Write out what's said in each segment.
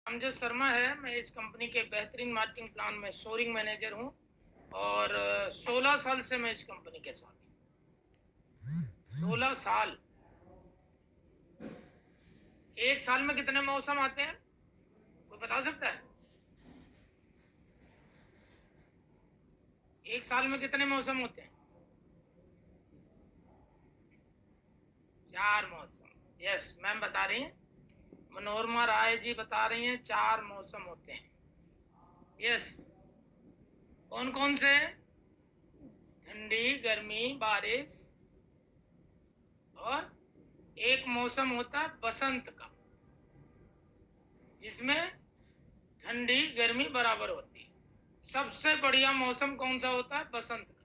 अमजद शर्मा है। मैं इस कंपनी के बेहतरीन मार्केटिंग प्लान में शोरिंग मैनेजर हूँ और 16 साल से मैं इस कंपनी के साथ हूँ। 16 साल। एक साल में कितने मौसम आते हैं, कोई बता सकता है? एक साल में कितने मौसम होते हैं? 4 मौसम। यस, मैम बता रही हैं, मनोरमा राय जी बता रही हैं 4 मौसम होते हैं। यस। कौन कौन से? ठंडी, गर्मी, बारिश, और एक मौसम होता है बसंत का, जिसमें ठंडी गर्मी बराबर होती है। सबसे बढ़िया मौसम कौन सा होता है? बसंत का।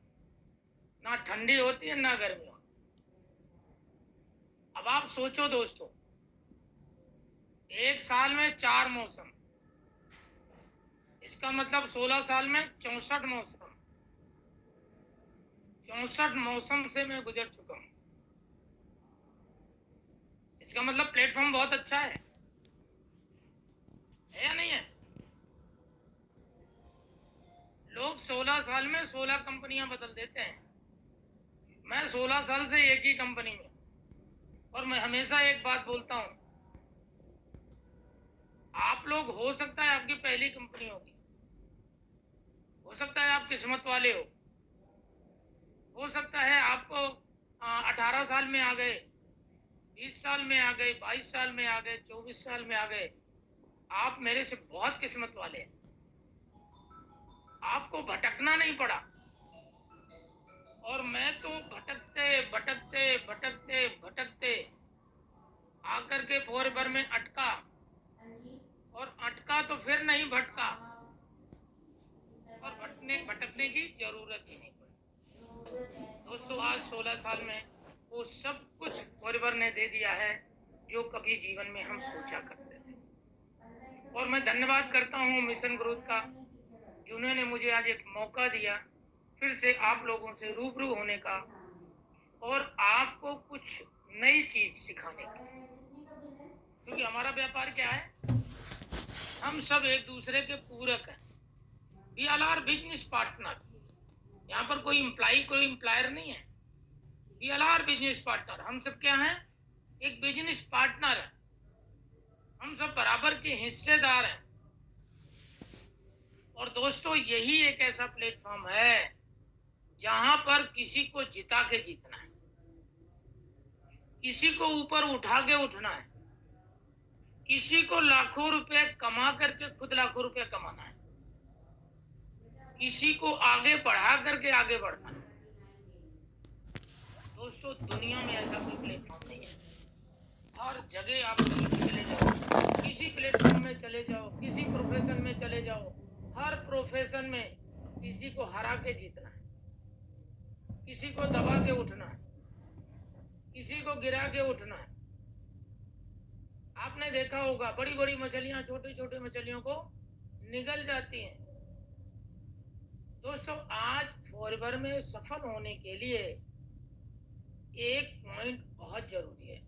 ना ठंडी होती है ना गर्मी होती। अब आप सोचो दोस्तों, एक साल में 4 मौसम, इसका मतलब 16 साल में 64 मौसम। 64 मौसम से मैं गुजर चुका हूं। इसका मतलब प्लेटफॉर्म बहुत अच्छा है या नहीं है? लोग 16 साल में 16 कंपनियां बदल देते हैं। मैं 16 साल से एक ही कंपनी में, और मैं हमेशा एक बात बोलता हूं, आप लोग हो सकता है आपकी पहली कंपनी होगी, हो सकता है आप किस्मत वाले हो सकता है आपको 18 साल में आ गए, 20 साल में आ गए, 22 साल में आ गए, 24 साल में आ गए। आप मेरे से बहुत किस्मत वाले हैं, आपको भटकना नहीं पड़ा। और मैं तो भटकते भटकते भटकते भटकते आकर के फोरबर में अटका, और अटका तो फिर नहीं भटका, और भटकने की जरूरत ही नहीं पड़ी। दोस्तों, आज 16 साल में वो सब कुछ फोरबर ने दे दिया है जो कभी जीवन में हम सोचा करते थे। और मैं धन्यवाद करता हूँ मिशन ग्रोथ का, जिन्होंने मुझे आज एक मौका दिया फिर से आप लोगों से रूबरू होने का और आपको कुछ नई चीज सिखाने का। क्योंकि हमारा व्यापार क्या है, हम सब एक दूसरे के पूरक हैं। We all are business partner. यहाँ पर कोई एम्प्लॉय कोई एम्प्लॉयर नहीं है। We all are business partner. हम सब क्या हैं? एक बिजनेस पार्टनर है। हम सब बराबर के हिस्सेदार हैं। और दोस्तों, यही एक ऐसा प्लेटफॉर्म है जहां पर किसी को जिता के जीतना है, किसी को ऊपर उठा के उठना है, किसी को लाखों रुपए कमा करके खुद लाखों रुपए कमाना है, किसी को आगे बढ़ा करके आगे बढ़ना है। दोस्तों, दुनिया में ऐसा कोई प्लेटफॉर्म नहीं है। हर जगह आप कहीं भी चले जाओ, किसी प्लेटफॉर्म में चले जाओ, किसी प्रोफेशन में चले जाओ, हर प्रोफेशन में किसी को हरा के जीतना है, किसी को दबा के उठना है, किसी को गिरा के उठना है। आपने देखा होगा, बड़ी बड़ी मछलियां छोटी छोटी मछलियों को निगल जाती हैं। दोस्तों, आज फोरवर में सफल होने के लिए एक पॉइंट बहुत जरूरी है,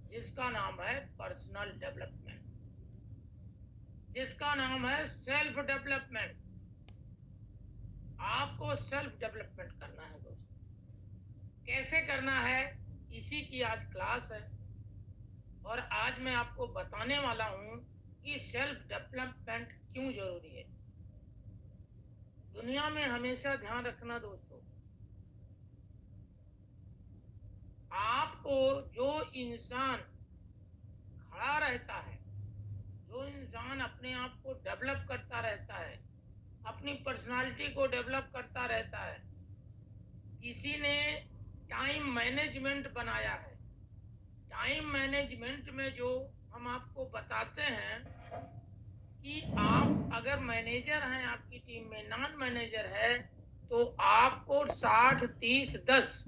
जिसका नाम है पर्सनल डेवलपमेंट, जिसका नाम है सेल्फ डेवलपमेंट। आपको सेल्फ डेवलपमेंट करना है दोस्तों। कैसे करना है, इसी की आज क्लास है। और आज मैं आपको बताने वाला हूं कि सेल्फ डेवलपमेंट क्यों जरूरी है। दुनिया में हमेशा ध्यान रखना दोस्तों, आपको जो इंसान खड़ा रहता है, जो इंसान अपने आप को डेवलप करता रहता है, अपनी पर्सनालिटी को डेवलप करता रहता है, किसी ने टाइम मैनेजमेंट बनाया है। टाइम मैनेजमेंट में जो हम आपको बताते हैं कि आप अगर मैनेजर हैं, आपकी टीम में नॉन मैनेजर है, तो आपको 60-30-10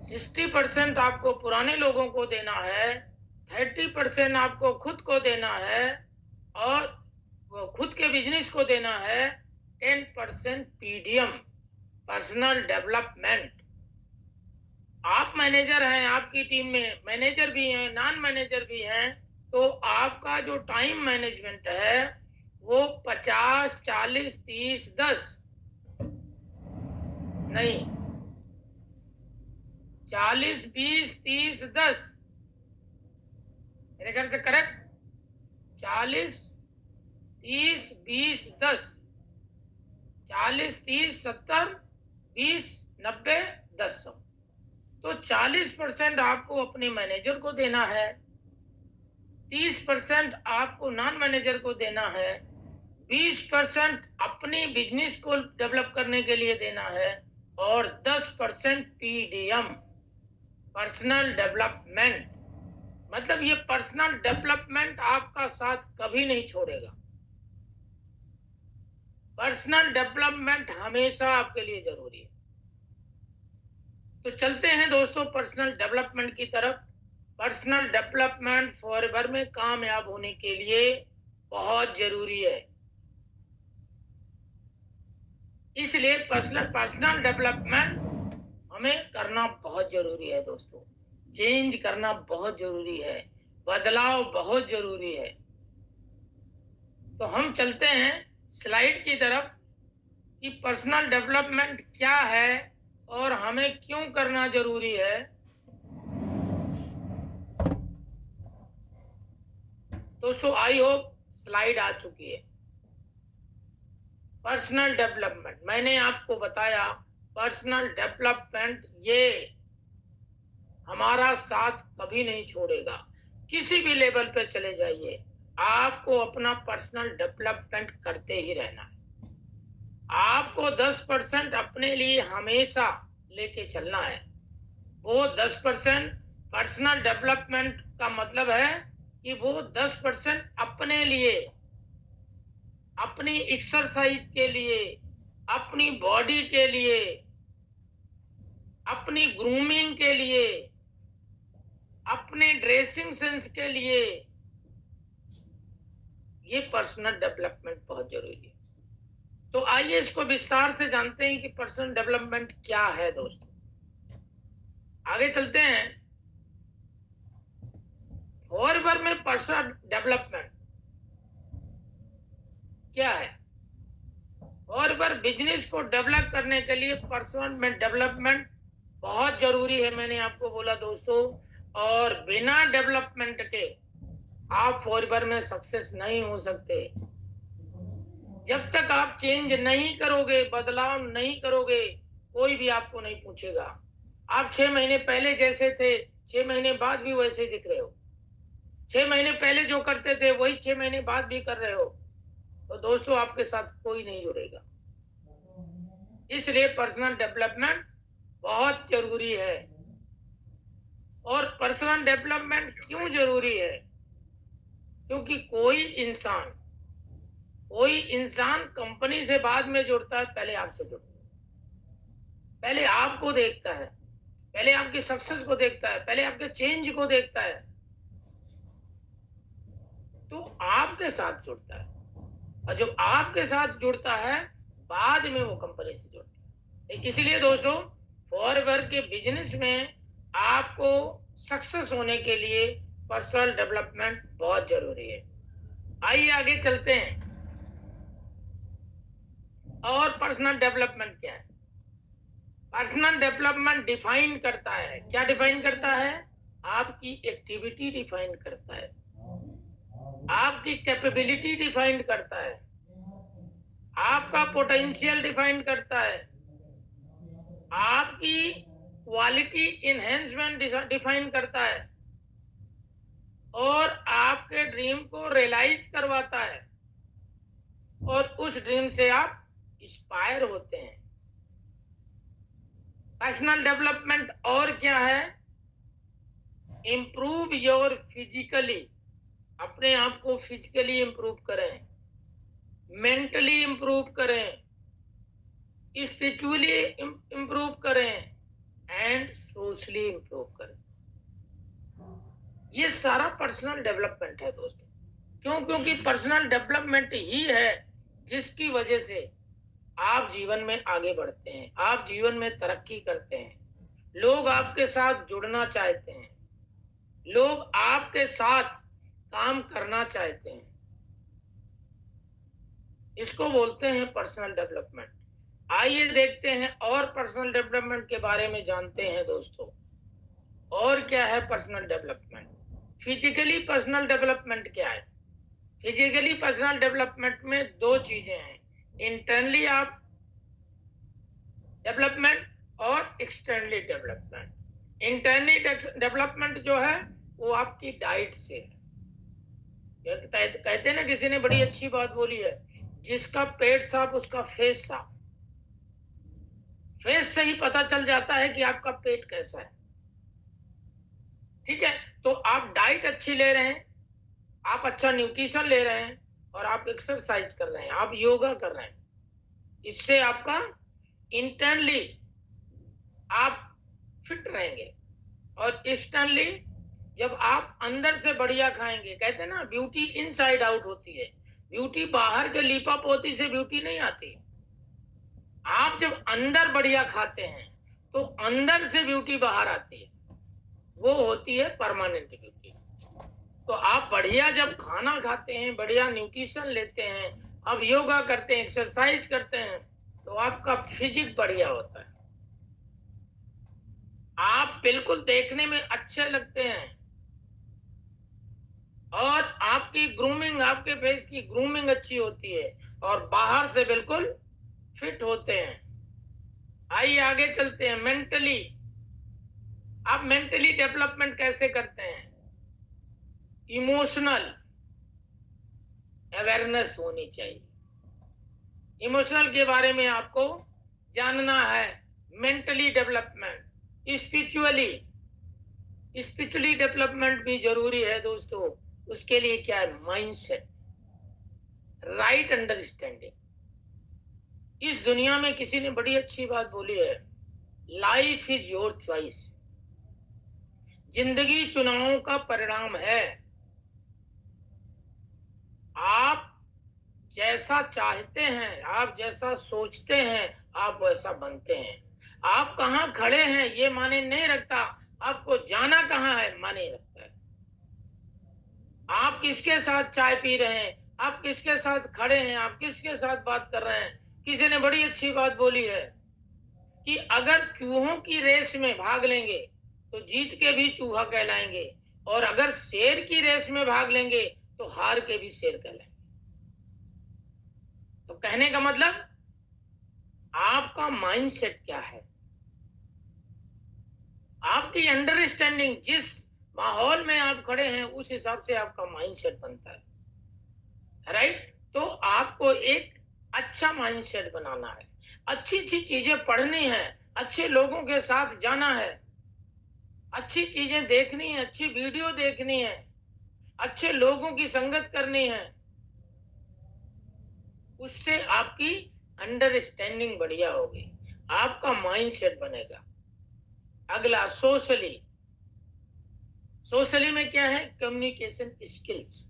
60% आपको पुराने लोगों को देना है, 30% आपको खुद को देना है, और वो खुद के बिजनेस को देना है, 10% पीडीएम, पर्सनल डेवलपमेंट। आप मैनेजर हैं, आपकी टीम में मैनेजर भी हैं, नॉन मैनेजर भी हैं, तो आपका जो टाइम मैनेजमेंट है वो 50, 40, 30, 10 नहीं, 40, 20, 30, 10 मेरे ख्याल से करेक्ट। 40, 30, 20, 10, 40, 30, 70, 20, 90, 10, 100। तो 40% आपको अपने मैनेजर को देना है, 30% आपको नॉन मैनेजर को देना है, 20% अपनी बिजनेस को डेवलप करने के लिए देना है, और 10% पीडीएम, पर्सनल डेवलपमेंट। मतलब ये पर्सनल डेवलपमेंट आपका साथ कभी नहीं छोड़ेगा। पर्सनल डेवलपमेंट हमेशा आपके लिए जरूरी है। तो चलते हैं दोस्तों पर्सनल डेवलपमेंट की तरफ। पर्सनल डेवलपमेंट फॉरएवर में कामयाब होने के लिए बहुत जरूरी है। इसलिए पर्सनल डेवलपमेंट हमें करना बहुत जरूरी है दोस्तों। चेंज करना बहुत जरूरी है, बदलाव बहुत जरूरी है। तो हम चलते हैं स्लाइड की तरफ कि पर्सनल डेवलपमेंट क्या है और हमें क्यों करना जरूरी है। दोस्तों आई होप स्लाइड आ चुकी है। पर्सनल डेवलपमेंट मैंने आपको बताया, पर्सनल डेवलपमेंट ये हमारा साथ कभी नहीं छोड़ेगा। किसी भी लेवल पे चले जाइए, आपको अपना पर्सनल डेवलपमेंट करते ही रहना है। आपको 10% अपने लिए हमेशा लेके चलना है। वो 10% पर्सनल डेवलपमेंट का मतलब है कि वो 10% अपने लिए, अपनी एक्सरसाइज के लिए, अपनी बॉडी के लिए, अपनी ग्रूमिंग के लिए, अपने ड्रेसिंग सेंस के लिए, ये पर्सनल डेवलपमेंट बहुत जरूरी है। तो आइए इसको विस्तार से जानते हैं कि पर्सनल डेवलपमेंट क्या है दोस्तों। आगे चलते हैं। फॉरएवर में पर्सनल डेवलपमेंट क्या है? फॉरएवर बिजनेस को डेवलप करने के लिए पर्सनल डेवलपमेंट बहुत जरूरी है, मैंने आपको बोला दोस्तों। और बिना डेवलपमेंट के आप फॉरएवर में सक्सेस नहीं हो सकते। जब तक आप चेंज नहीं करोगे, बदलाव नहीं करोगे, कोई भी आपको नहीं पूछेगा। आप 6 महीने पहले जैसे थे, 6 महीने बाद भी वैसे ही दिख रहे हो। 6 महीने पहले जो करते थे वही 6 महीने बाद भी कर रहे हो, तो दोस्तों आपके साथ कोई नहीं जुड़ेगा। इसलिए पर्सनल डेवलपमेंट बहुत जरूरी है। और पर्सनल डेवलपमेंट क्यों जरूरी है? क्योंकि कोई इंसान कंपनी से बाद में जुड़ता है, पहले आपसे जुड़ता है। पहले आपको देखता है, पहले आपकी सक्सेस को देखता है, पहले आपके चेंज को देखता है, तो आपके साथ जुड़ता है। और जब आपके साथ जुड़ता है, बाद में वो कंपनी से जुड़ता है। इसलिए दोस्तों फॉरएवर के बिजनेस में आपको सक्सेस होने के लिए पर्सनल डेवलपमेंट बहुत जरूरी है। आइए आगे चलते हैं। और पर्सनल डेवलपमेंट क्या है? पर्सनल डेवलपमेंट डिफाइन करता है, क्या डिफाइन करता है? आपकी एक्टिविटी डिफाइन करता है, आपकी कैपेबिलिटी डिफाइन करता है, आपका पोटेंशियल डिफाइन करता है, आपकी क्वालिटी इनहेंसमेंट डिफाइन करता है, और आपके ड्रीम को रियलाइज करवाता है, और उस ड्रीम से आप इंस्पायर होते हैं। पर्सनल डेवलपमेंट और क्या है? इंप्रूव योर फिजिकली, अपने आप को फिजिकली इंप्रूव करें, मेंटली इंप्रूव करें, स्पिरिचुअली इंप्रूव करें, एंड सोशली इंप्रूव करें। ये सारा पर्सनल डेवलपमेंट है दोस्तों। क्यों? क्योंकि पर्सनल डेवलपमेंट ही है जिसकी वजह से आप जीवन में आगे बढ़ते हैं, आप जीवन में तरक्की करते हैं। लोग आपके साथ जुड़ना चाहते हैं, लोग आपके साथ काम करना चाहते हैं, इसको बोलते हैं पर्सनल डेवलपमेंट। आइए देखते हैं और पर्सनल डेवलपमेंट के बारे में जानते हैं दोस्तों। और क्या है personal development? Physically personal development क्या है? फिजिकली पर्सनल डेवलपमेंट में दो चीजें हैं, इंटरनली आप डेवलपमेंट और एक्सटर्नली डेवलपमेंट। इंटरनली डेवलपमेंट जो है वो आपकी डाइट से है। कहते हैं ना, किसी ने बड़ी अच्छी बात बोली है, जिसका पेट साफ उसका फेस साफ। फेस से ही पता चल जाता है कि आपका पेट कैसा है। ठीक है, तो आप डाइट अच्छी ले रहे हैं, आप अच्छा न्यूट्रिशन ले रहे हैं, और आप एक्सरसाइज कर रहे हैं, आप योगा कर रहे हैं, इससे आपका इंटरनली आप फिट रहेंगे। और एक्सटर्नली जब आप अंदर से बढ़िया खाएंगे, कहते हैं ना ब्यूटी इनसाइड आउट होती है, ब्यूटी बाहर के लीपा पोती से ब्यूटी नहीं आती। आप जब अंदर बढ़िया खाते हैं तो अंदर से ब्यूटी बाहर आती है, वो होती है परमानेंट ब्यूटी। तो आप बढ़िया जब खाना खाते हैं, बढ़िया न्यूट्रिशन लेते हैं, अब योगा करते हैं, एक्सरसाइज करते हैं, तो आपका फिजिक बढ़िया होता है, आप बिल्कुल देखने में अच्छे लगते हैं, और आपकी ग्रूमिंग, आपके फेस की ग्रूमिंग अच्छी होती है, और बाहर से बिल्कुल फिट होते हैं। आइए आगे चलते हैं। मेंटली, आप मेंटली डेवलपमेंट कैसे करते हैं? इमोशनल अवेयरनेस होनी चाहिए, इमोशनल के बारे में आपको जानना है। मेंटली डेवलपमेंट, स्पिरिचुअली डेवलपमेंट भी जरूरी है दोस्तों। उसके लिए क्या है? Mindset, right understanding. इस दुनिया में किसी ने बड़ी अच्छी बात बोली है, लाइफ इज योर चॉइस। जिंदगी चुनावों का परिणाम है। आप जैसा चाहते हैं, आप जैसा सोचते हैं, आप वैसा बनते हैं। आप कहाँ खड़े हैं ये माने नहीं रखता, आपको जाना कहाँ है माने रखता है। आप किसके साथ चाय पी रहे हैं, आप किसके साथ खड़े हैं, आप किसके साथ बात कर रहे हैं। किसी ने बड़ी अच्छी बात बोली है कि अगर चूहों की रेस में भाग लेंगे तो जीत के भी चूहा कहलाएंगे, और अगर शेर की रेस में भाग लेंगे तो हार के भी शेर कहलाएंगे। तो कहने का मतलब, आपका माइंडसेट क्या है, आपकी अंडरस्टैंडिंग, जिस माहौल में आप खड़े हैं उस हिसाब से आपका माइंडसेट बनता है, राइट। तो आपको एक अच्छा माइंडसेट बनाना है, अच्छी अच्छी चीजें पढ़नी है, अच्छे लोगों के साथ जाना है, अच्छी चीजें देखनी है, अच्छी वीडियो देखनी है, अच्छे लोगों की संगत करनी है, उससे आपकी अंडरस्टैंडिंग बढ़िया होगी, आपका माइंडसेट बनेगा। अगला सोशली, सोशली में क्या है? Communication skills.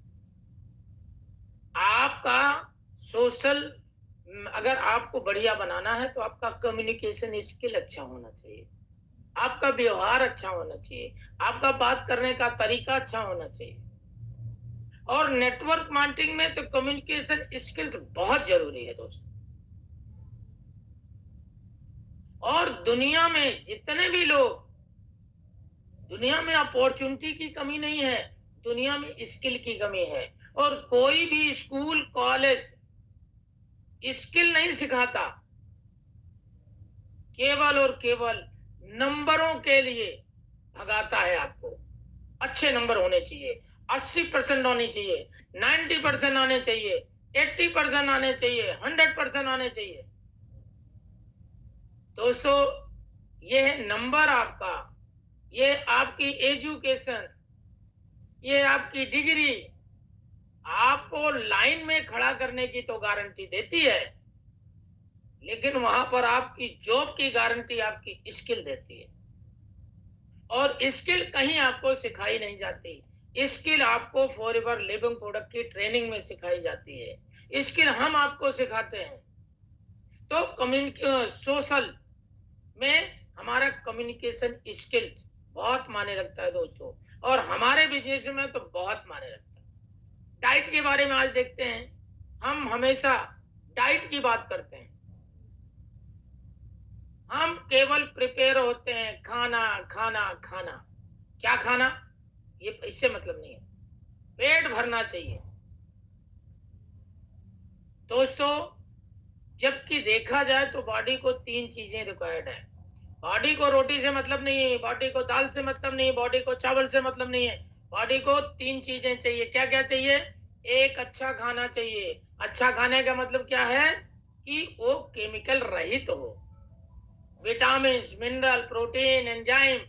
आपका सोशल, अगर आपको बढ़िया बनाना है तो आपका कम्युनिकेशन स्किल अच्छा होना चाहिए, आपका व्यवहार अच्छा होना चाहिए, आपका बात करने का तरीका अच्छा होना चाहिए। और नेटवर्क मार्केटिंग में तो कम्युनिकेशन स्किल्स बहुत जरूरी है दोस्तों। और दुनिया में जितने भी लोग, दुनिया में अपॉर्चुनिटी की कमी नहीं है, दुनिया में स्किल की कमी है। और कोई भी स्कूल कॉलेज स्किल नहीं सिखाता, केवल और केवल नंबरों के लिए भगाता है। आपको अच्छे नंबर होने चाहिए, 80% होने चाहिए, 90% आने चाहिए, 80% आने चाहिए, 100% आने चाहिए। दोस्तों, ये है नंबर आपका, ये आपकी एजुकेशन, ये आपकी डिग्री आपको लाइन में खड़ा करने की तो गारंटी देती है, लेकिन वहां पर आपकी जॉब की गारंटी आपकी स्किल देती है। और स्किल कहीं आपको सिखाई नहीं जाती, स्किल आपको फॉरएवर लिविंग प्रोडक्ट की ट्रेनिंग में सिखाई जाती है, स्किल हम आपको सिखाते हैं। तो सोशल में हमारा कम्युनिकेशन स्किल बहुत माने रखता है दोस्तों, और हमारे बिजनेस में तो बहुत माने रखता है। डाइट के बारे में आज देखते हैं। हम हमेशा डाइट की बात करते हैं, हम केवल प्रिपेयर होते हैं खाना खाना खाना। क्या खाना, ये इससे मतलब नहीं है, पेट भरना चाहिए दोस्तों। जबकि देखा जाए तो बॉडी को 3 चीजें रिक्वायर्ड है। बॉडी को रोटी से मतलब नहीं है, बॉडी को दाल से मतलब नहीं है, बॉडी को चावल से मतलब नहीं है। बॉडी को 3 चीजें चाहिए। क्या क्या चाहिए? एक, अच्छा खाना चाहिए। अच्छा खाने का मतलब क्या है कि वो केमिकल रहित हो, विटामिन, मिनरल, प्रोटीन, एंजाइम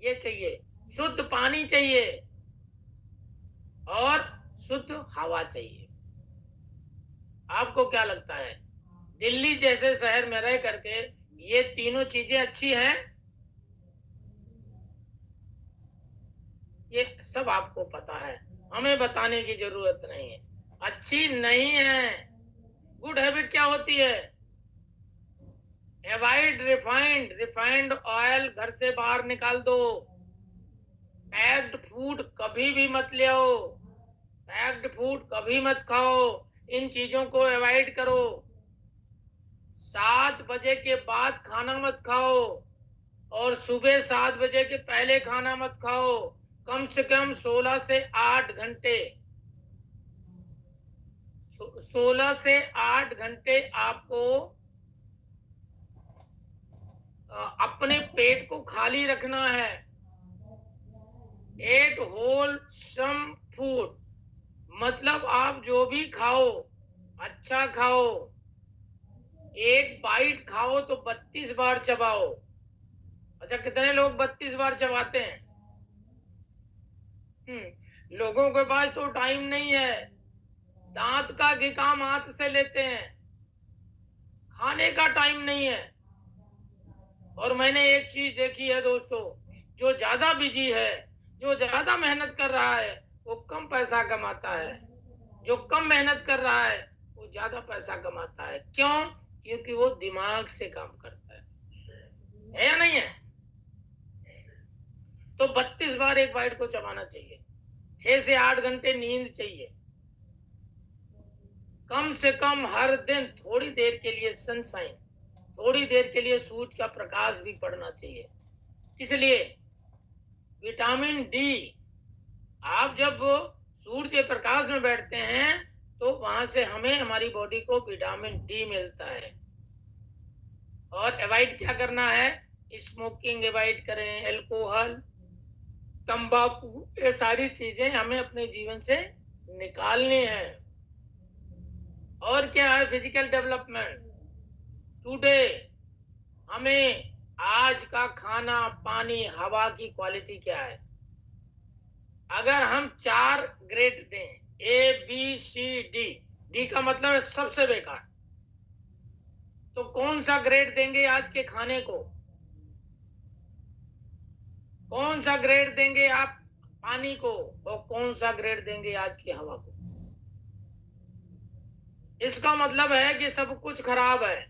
ये चाहिए। शुद्ध पानी चाहिए और शुद्ध हवा चाहिए। आपको क्या लगता है, दिल्ली जैसे शहर में रह करके ये तीनों चीजें अच्छी हैं? ये सब आपको पता है, हमें बताने की जरूरत नहीं है। अच्छी नहीं है। गुड हैबिट क्या होती है? अवॉइड रिफाइंड ऑयल घर से बाहर निकाल दो। पैक्ड फूड कभी भी मत ले आओ। पैक्ड फूड कभी मत खाओ। इन चीजों को अवॉइड करो। 7 बजे के बाद खाना मत खाओ और सुबह 7 बजे के पहले खाना मत खाओ। कम से कम 16 से 8 घंटे, 16 से 8 घंटे आपको अपने पेट को खाली रखना है। एट होलसम फूड मतलब आप जो भी खाओ अच्छा खाओ। एक बाइट खाओ तो 32 बार चबाओ। अच्छा, कितने लोग 32 बार चबाते हैं? लोगों के पास तो टाइम नहीं है, दांत का भी काम हाथ से लेते हैं, खाने का टाइम नहीं है। और मैंने एक चीज देखी है दोस्तों, जो ज्यादा बिजी है, जो ज्यादा मेहनत कर रहा है वो कम पैसा कमाता है, जो कम मेहनत कर रहा है वो ज्यादा पैसा कमाता है। क्यों? क्योंकि वो दिमाग से काम करता है या नहीं है? तो 32 बार एक बाइट को चबाना चाहिए। 6 से 8 घंटे नींद चाहिए। कम से कम हर दिन थोड़ी देर के लिए सनशाइन, थोड़ी देर के लिए सूरज का प्रकाश भी पड़ना चाहिए। इसलिए विटामिन डी, आप जब सूर्य के प्रकाश में बैठते हैं तो वहां से हमें, हमारी बॉडी को विटामिन डी मिलता है। और अवॉइड क्या करना है? स्मोकिंग अवॉइड करें, अल्कोहल, तंबाकू, ये सारी चीजें हमें अपने जीवन से निकालनी है। और क्या है? Physical development. टुडे हमें आज का खाना, पानी, हवा की क्वालिटी क्या है? अगर हम 4 ग्रेड दें, A B C D, D का मतलब है सबसे बेकार, तो कौन सा ग्रेड देंगे आज के खाने को? कौन सा ग्रेड देंगे आप पानी को? और कौन सा ग्रेड देंगे आज की हवा को? इसका मतलब है कि सब कुछ खराब है।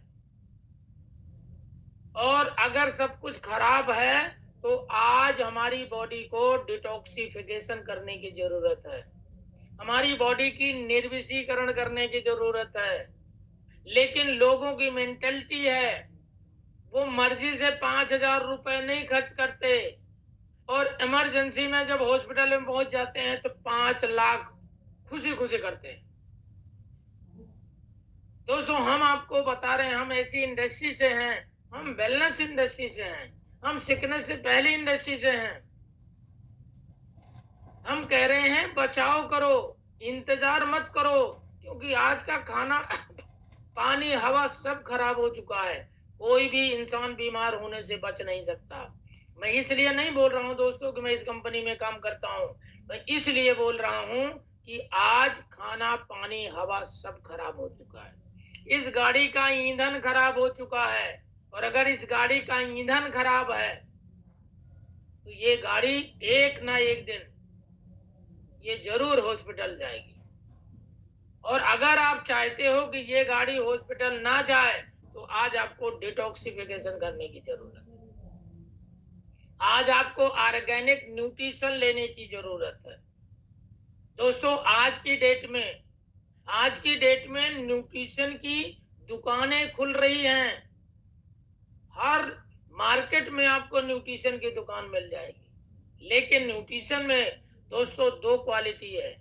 और अगर सब कुछ खराब है तो आज हमारी बॉडी को डिटॉक्सिफिकेशन करने की जरूरत है, हमारी बॉडी की निर्विषीकरण करने की जरूरत है। लेकिन लोगों की मेंटेलिटी है, वो मर्जी से 5,000 रुपए नहीं खर्च करते और इमरजेंसी में जब हॉस्पिटल में पहुंच जाते हैं तो 5 लाख खुशी खुशी करते हैं। दोस्तों, हम आपको बता रहे हैं, हम ऐसी इंडस्ट्री से हैं, हम वेलनेस इंडस्ट्री से हैं, हम सिकनेस से पहले इंडस्ट्री से हैं। हम कह रहे हैं बचाव करो, इंतजार मत करो, क्योंकि आज का खाना पानी, हवा सब खराब हो चुका है। कोई भी इंसान बीमार होने से बच नहीं सकता। मैं इसलिए नहीं बोल रहा हूं दोस्तों कि मैं इस कंपनी में काम करता हूं, मैं इसलिए बोल रहा हूं कि आज खाना, पानी, हवा सब खराब हो चुका है। इस गाड़ी का ईंधन खराब हो चुका है, और अगर इस गाड़ी का ईंधन खराब है तो ये गाड़ी एक ना एक दिन ये जरूर हॉस्पिटल जाएगी। और अगर आप चाहते हो कि ये गाड़ी हॉस्पिटल ना जाए तो आज आपको डिटॉक्सिफिकेशन करने की जरूरत है। आज आपको ऑर्गेनिक न्यूट्रिशन लेने की जरूरत है। दोस्तों आज की डेट में न्यूट्रिशन की दुकानें खुल रही हैं। हर मार्केट में आपको न्यूट्रिशन की दुकान मिल जाएगी। लेकिन न्यूट्रिशन में दोस्तों दो क्वालिटी है।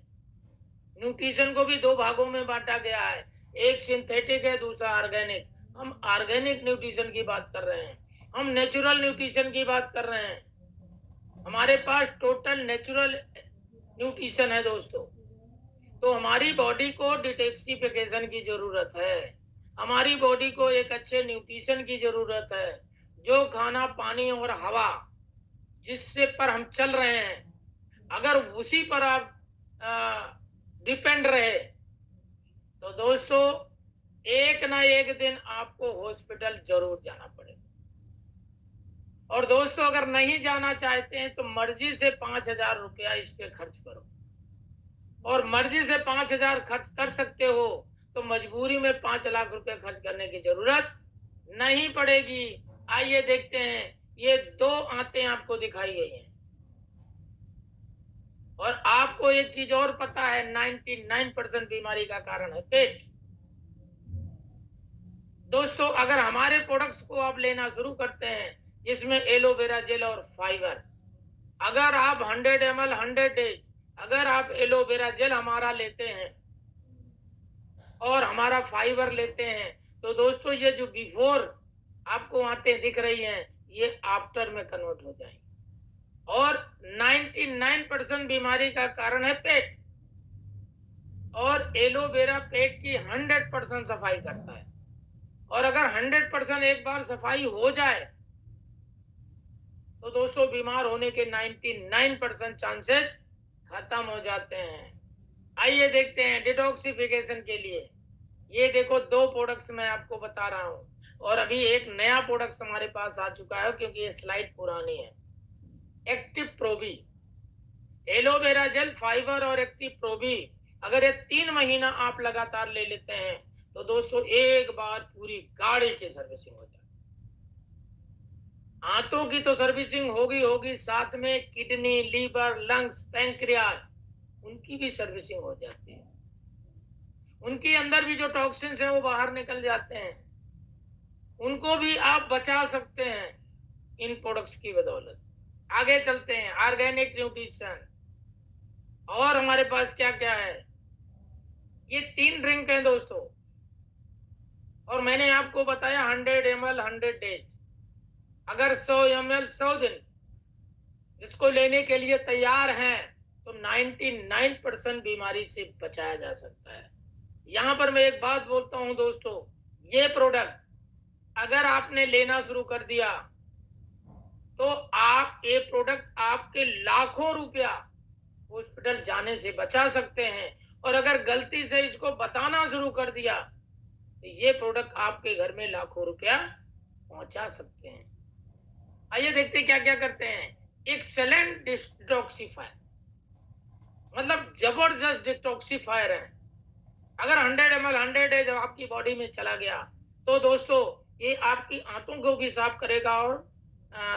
न्यूट्रिशन को भी दो भागों में बांटा गया है, एक सिंथेटिक है, दूसरा ऑर्गेनिक। हम ऑर्गेनिक न्यूट्रिशन की बात कर रहे हैं, हम नेचुरल न्यूट्रिशन की बात कर रहे हैं। हमारे पास टोटल नेचुरल न्यूट्रिशन है दोस्तों। तो हमारी बॉडी को डिटॉक्सिफिकेशन की जरूरत है, हमारी बॉडी को एक अच्छे न्यूट्रिशन की जरूरत है। जो खाना, पानी और हवा जिससे पर हम चल रहे हैं, अगर उसी पर आप डिपेंड रहे तो दोस्तों एक ना एक दिन आपको हॉस्पिटल जरूर जाना पड़ेगा। और दोस्तों अगर नहीं जाना चाहते हैं तो मर्जी से 5,000 रुपया इस पे खर्च करो, और मर्जी से 5,000 खर्च कर सकते हो तो मजबूरी में 5 लाख रुपए खर्च करने की जरूरत नहीं पड़ेगी। आइए देखते हैं, ये दो आंतें आपको दिखाई गई हैं। और आपको एक चीज और पता है, 99% बीमारी का कारण है पेट। दोस्तों अगर हमारे प्रोडक्ट्स को आप लेना शुरू करते हैं, जिसमें एलोवेरा जेल और फाइबर, अगर आप 100 ml 100 डेज अगर आप एलोवेरा जेल हमारा लेते हैं और हमारा फाइबर लेते हैं, तो दोस्तों ये जो बिफोर आपको आंतें दिख रही हैं, ये आफ्टर में कन्वर्ट हो जाएंगे। और 99% बीमारी का कारण है पेट, और एलोवेरा पेट की 100% सफाई करता है। और अगर 100% एक बार सफाई हो जाए तो दोस्तों बीमार होने के 99% चांसेस खत्म हो जाते हैं। आइए देखते हैं डिटॉक्सिफिकेशन के लिए। ये देखो दो प्रोडक्ट्स मैं आपको बता रहा हूं, और अभी एक नया प्रोडक्ट हमारे पास आ चुका है क्योंकि ये स्लाइड पुरानी है। एक्टिव प्रोबी, एलोवेरा जेल, फाइबर और एक्टिव प्रोबी, अगर ये 3 महीना आप लगातार ले लेते हैं तो दोस्तों एक बार पूरी गाड़ी की सर्विसिंग हो जाए। आंतों की तो सर्विसिंग होगी, साथ में किडनी, लीवर, लंग्स, पैंक्रियाज, उनकी भी सर्विसिंग हो जाती है। उनके अंदर भी जो टॉक्सिन्स हैं वो बाहर निकल जाते हैं, उनको भी आप बचा सकते हैं इन प्रोडक्ट्स की बदौलत। आगे चलते हैं, ऑर्गेनिक न्यूट्रिशन। और हमारे पास क्या क्या है, ये 3 ड्रिंक हैं दोस्तों, और मैंने आपको बताया 100 ml 100 डेज। अगर 100 ml 100 दिन इसको लेने के लिए तैयार हैं तो 99% बीमारी से बचाया जा सकता है। यहां पर मैं एक बात बोलता हूं दोस्तों, ये प्रोडक्ट अगर आपने लेना शुरू कर दिया तो आप ये प्रोडक्ट आपके लाखों रुपया हॉस्पिटल जाने से बचा सकते हैं। और अगर गलती से इसको बताना शुरू कर दिया तो ये प्रोडक्ट आपके घर में लाखों रुपया पहुंचा सकते हैं। आइए देखते क्या क्या करते हैं। एक्सेलेंट डिटॉक्सिफायर, मतलब जबरदस्त डिटॉक्सिफायर है। अगर 100 ml 100 डेज आपकी बॉडी में चला गया तो दोस्तों ये आपकी आंतों को भी साफ करेगा और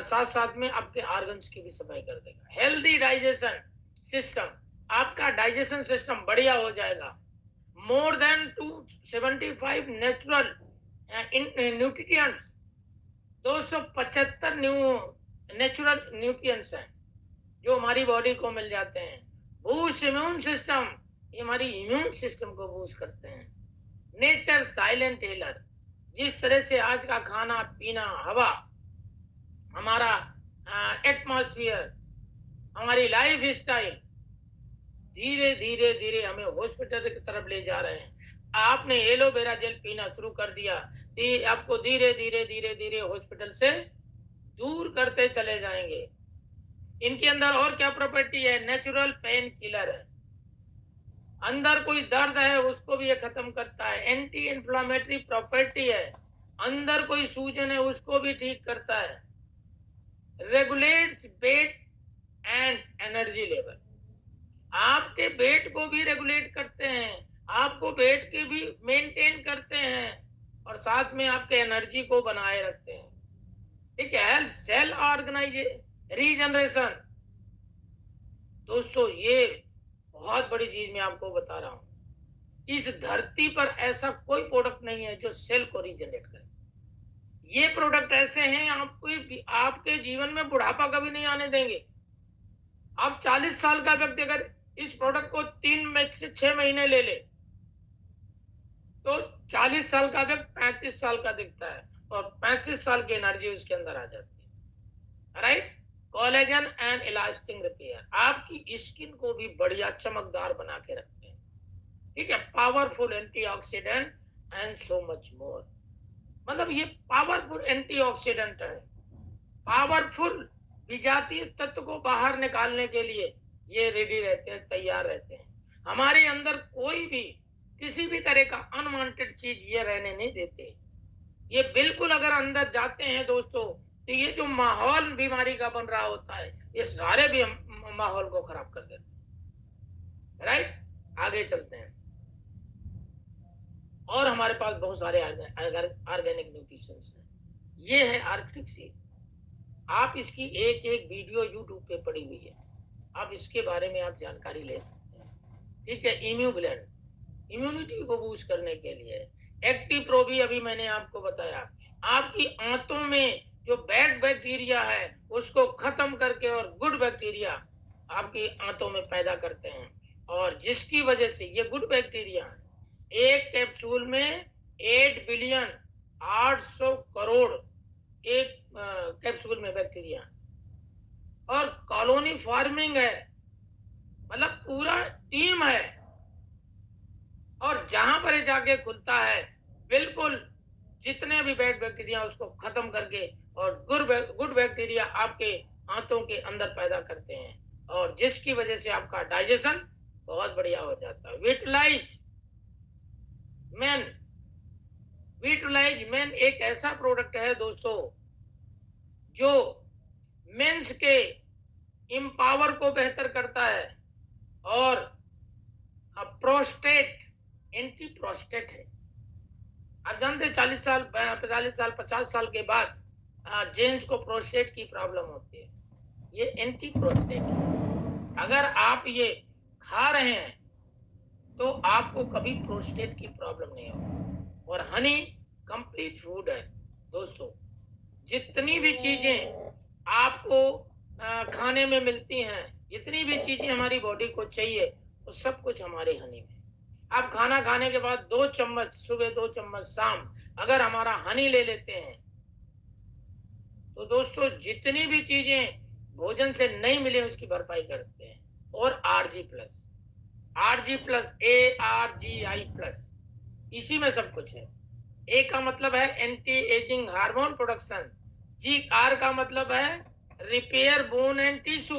साथ साथ में आपके ऑर्गन्स की भी सफाई कर देगा। हेल्दी डाइजेशन सिस्टम, आपका डाइजेशन सिस्टम बढ़िया हो जाएगा। More than 275 natural nutrients, 275 natural nutrients हैं जो हमारी बॉडी को मिल जाते हैं। बूस्ट इम्यून सिस्टम, ये हमारी इम्यून सिस्टम को बूस्ट करते हैं। नेचर साइलेंट हीलर, जिस तरह से आज का खाना पीना, हवा, हमारा एटमॉस्फेयर, हमारी लाइफ स्टाइल धीरे धीरे धीरे हमें हॉस्पिटल की तरफ ले जा रहे हैं। आपने एलोवेरा जेल पीना शुरू कर दिया तो आपको धीरे धीरे धीरे धीरे हॉस्पिटल से दूर करते चले जाएंगे। इनके अंदर और क्या प्रॉपर्टी है, नेचुरल पेन किलर है। अंदर कोई दर्द है उसको भी ये खत्म करता है। एंटी इंफ्लेमेटरी प्रॉपर्टी है, अंदर कोई सूजन है उसको भी ठीक करता है। Regulates weight and energy level, आपके वेट को भी रेगुलेट करते हैं, आपको वेट के भी मेंटेन करते हैं और साथ में आपके एनर्जी को बनाए रखते हैं। ठीक है, हेल्थ सेल ऑर्गेनाइजेशन रीजनरेशन, दोस्तों ये बहुत बड़ी चीज मैं आपको बता रहा हूं, इस धरती पर ऐसा कोई प्रोडक्ट नहीं है जो सेल को रीजनरेट करे। ये प्रोडक्ट ऐसे हैं आपको आपके जीवन में बुढ़ापा कभी नहीं आने देंगे। आप 40 साल का व्यक्ति अगर इस प्रोडक्ट को 3 में से 6 महीने ले ले तो 40 साल का व्यक्ति 35 साल का दिखता है और 35 साल की एनर्जी उसके अंदर आ जाती है। Right? Collagen and elastic repair आपकी स्किन को भी बढ़िया चमकदार बना के रखते हैं। ठीक है? Powerful antioxidant and so much more. मतलब ये पावरफुल एंटीऑक्सीडेंट है, पावरफुल विजातीय तत्व को बाहर निकालने के लिए ये रेडी रहते हैं, तैयार रहते हैं। हमारे अंदर कोई भी किसी भी तरह का अनवांटेड चीज ये रहने नहीं देते। ये बिल्कुल अगर अंदर जाते हैं दोस्तों तो ये जो माहौल बीमारी का बन रहा होता है ये सारे भी माहौल को खराब कर देते हैं। राइट? आगे चलते हैं। और हमारे पास बहुत सारे ऑर्गेनिक न्यूट्रिशंस हैं। ये है आर्कटिक सीड। आप इसकी एक एक वीडियो यूट्यूब पे पड़ी हुई है, आप इसके बारे में आप जानकारी ले सकते हैं। ठीक है? इम्यूब्लेंड इम्यूनिटी को बूस्ट करने के लिए। एक्टिव प्रो भी अभी मैंने आपको बताया, आपकी आंतों में जो बैड बैक्टीरिया है उसको खत्म करके और गुड बैक्टीरिया आपकी आंतों में पैदा करते हैं, और जिसकी वजह से ये गुड बैक्टीरिया एक कैप्सूल में 8 बिलियन 800 करोड़ एक कैप्सूल में बैक्टीरिया, और कॉलोनी फार्मिंग है, मतलब पूरा टीम है, और जहां पर जाके खुलता है बिल्कुल जितने भी बैड बैक्टीरिया उसको खत्म करके और गुड बैक्टीरिया आपके आंतों के अंदर पैदा करते हैं, और जिसकी वजह से आपका डाइजेशन बहुत बढ़िया हो जाता है। विटलाइज मेन एक ऐसा प्रोडक्ट है दोस्तों जो मेंस के इम्पावर को बेहतर करता है, और प्रोस्टेट एंटी प्रोस्टेट है। आप जानते हैं 40 साल 45 साल 50 साल के बाद जेंट्स को प्रोस्टेट की प्रॉब्लम होती है, ये एंटी प्रोस्टेट है। अगर आप ये खा रहे हैं तो आपको कभी प्रोस्टेट की प्रॉब्लम नहीं होगी। और हनी कंप्लीट फूड है दोस्तों। जितनी भी चीजें आपको खाने में मिलती हैं, जितनी भी चीजें हमारी बॉडी को चाहिए वो सब कुछ हमारे हनी में। आप खाना खाने के बाद 2 चम्मच सुबह 2 चम्मच शाम अगर हमारा हनी ले लेते हैं तो दोस्तों जितनी भी चीजें भोजन से नहीं मिले उसकी भरपाई करते हैं। और RG प्लस ARGI प्लस, इसी में सब कुछ है। ए का मतलब है anti ageing hormone production, R का मतलब है repair bone and tissue,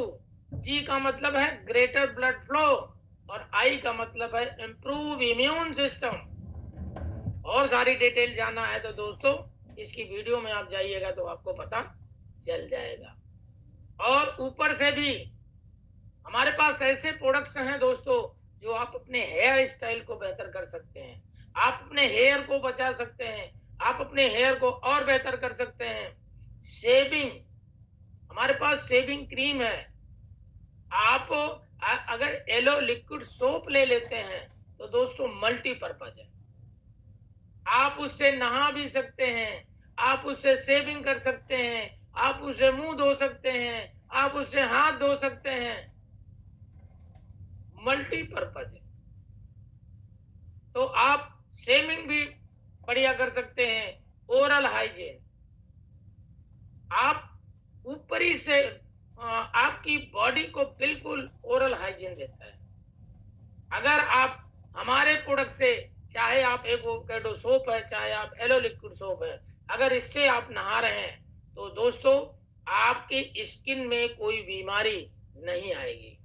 G का मतलब है ग्रेटर ब्लड फ्लो, और I का मतलब है इम्प्रूव इम्यून सिस्टम। और सारी डिटेल जानना है तो दोस्तों इसकी वीडियो में आप जाइएगा तो आपको पता चल जाएगा। और ऊपर से भी हमारे पास ऐसे प्रोडक्ट्स हैं दोस्तों जो आप अपने हेयर स्टाइल को बेहतर कर सकते हैं, आप अपने हेयर को बचा सकते हैं, आप अपने हेयर को और बेहतर कर सकते हैं। शेविंग, हमारे पास शेविंग क्रीम है। आप अगर येलो लिक्विड सोप ले लेते हैं तो दोस्तों मल्टीपर्पज है, आप उससे नहा भी सकते हैं, आप उससे शेविंग कर सकते हैं, आप उससे मुंह धो सकते हैं, आप उससे हाथ धो सकते हैं, मल्टीपर्पज है। तो आप शेविंग भी बढ़िया कर सकते हैं। ओरल हाइजीन, आप ऊपरी से आपकी बॉडी को बिल्कुल ओरल हाइजीन देता है। अगर आप हमारे प्रोडक्ट से, चाहे आप एवोकाडो सोप है, चाहे आप येलो लिक्विड सोप है, अगर इससे आप नहा रहे हैं तो दोस्तों आपकी स्किन में कोई बीमारी नहीं आएगी।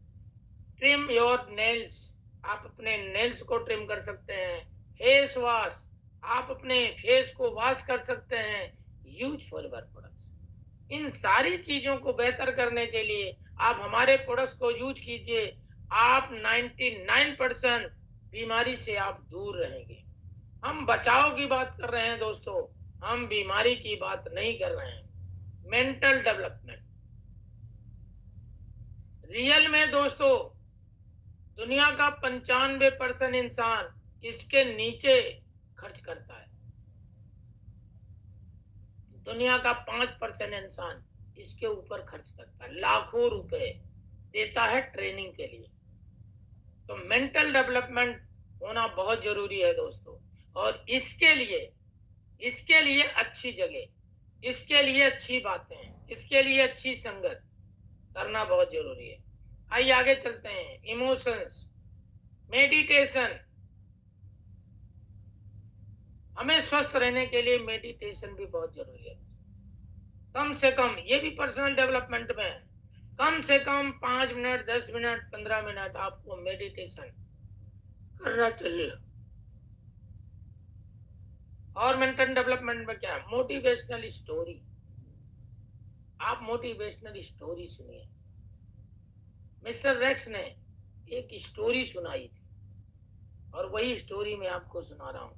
ट्रिम योर नेल्स, आप अपने नेल्स को ट्रिम कर सकते हैं। फेस वॉश, आप अपने फेस को वॉश कर सकते हैं। यूज फॉरएवर प्रोडक्ट्स, इन सारी चीजों को बेहतर करने के लिए आप हमारे प्रोडक्ट्स को यूज कीजिए। आप 99% बीमारी से आप दूर रहेंगे। हम बचाव की बात कर रहे हैं दोस्तों, हम बीमारी की बात नहीं कर रहे हैं। मेंटल डेवलपमेंट, रियल में दोस्तों दुनिया का 95% इंसान इसके नीचे खर्च करता है। दुनिया का 5% इंसान इसके ऊपर खर्च करता है, लाखों रुपए देता है ट्रेनिंग के लिए। तो मेंटल डेवलपमेंट होना बहुत जरूरी है दोस्तों, और इसके लिए अच्छी जगह, इसके लिए अच्छी बातें, इसके लिए अच्छी संगत करना बहुत जरूरी है। आइए आगे चलते हैं। Emotions, meditation. हमें स्वस्थ रहने के लिए मेडिटेशन भी बहुत जरूरी है। कम से कम, ये भी पर्सनल डेवलपमेंट में है, कम से कम 5 मिनट, 10 मिनट, 15 मिनट आपको मेडिटेशन करना चाहिए। और मेंटल डेवलपमेंट में क्या है? Motivational story. आप मोटिवेशनल स्टोरी सुनिए। मिस्टर रेक्स ने एक स्टोरी सुनाई थी, और वही स्टोरी मैं आपको सुना रहा हूं।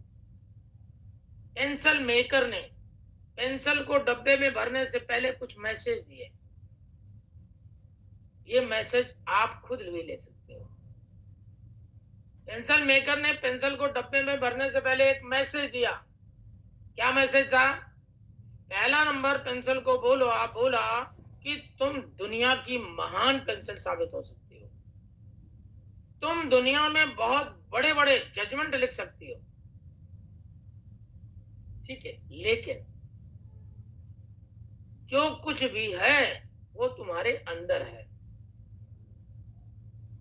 पेंसिल मेकर ने पेंसिल को डब्बे में भरने से पहले कुछ मैसेज दिए। ये मैसेज आप खुद भी ले सकते हो। पेंसिल मेकर ने पेंसिल को डब्बे में भरने से पहले एक मैसेज दिया। क्या मैसेज था? पहला नंबर, पेंसिल को बोला कि तुम दुनिया की महान पेंसिल साबित हो सकती हो। तुम दुनिया में बहुत बड़े बड़े जजमेंट लिख सकती हो, ठीक है, लेकिन जो कुछ भी है वो तुम्हारे अंदर है।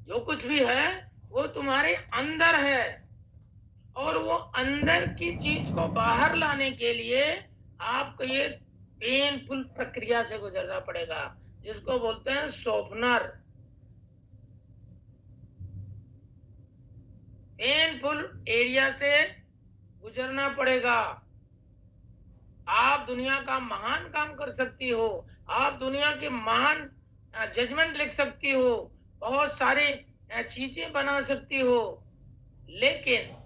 जो कुछ भी है वो तुम्हारे अंदर है, और वो अंदर की चीज को बाहर लाने के लिए आपको ये पेनफुल प्रक्रिया से गुजरना पड़ेगा, जिसको बोलते हैं शोपनर। पेनफुल एरिया से गुजरना पड़ेगा। आप दुनिया का महान काम कर सकती हो, आप दुनिया के महान जजमेंट लिख सकती हो, बहुत सारे चीजें बना सकती हो, लेकिन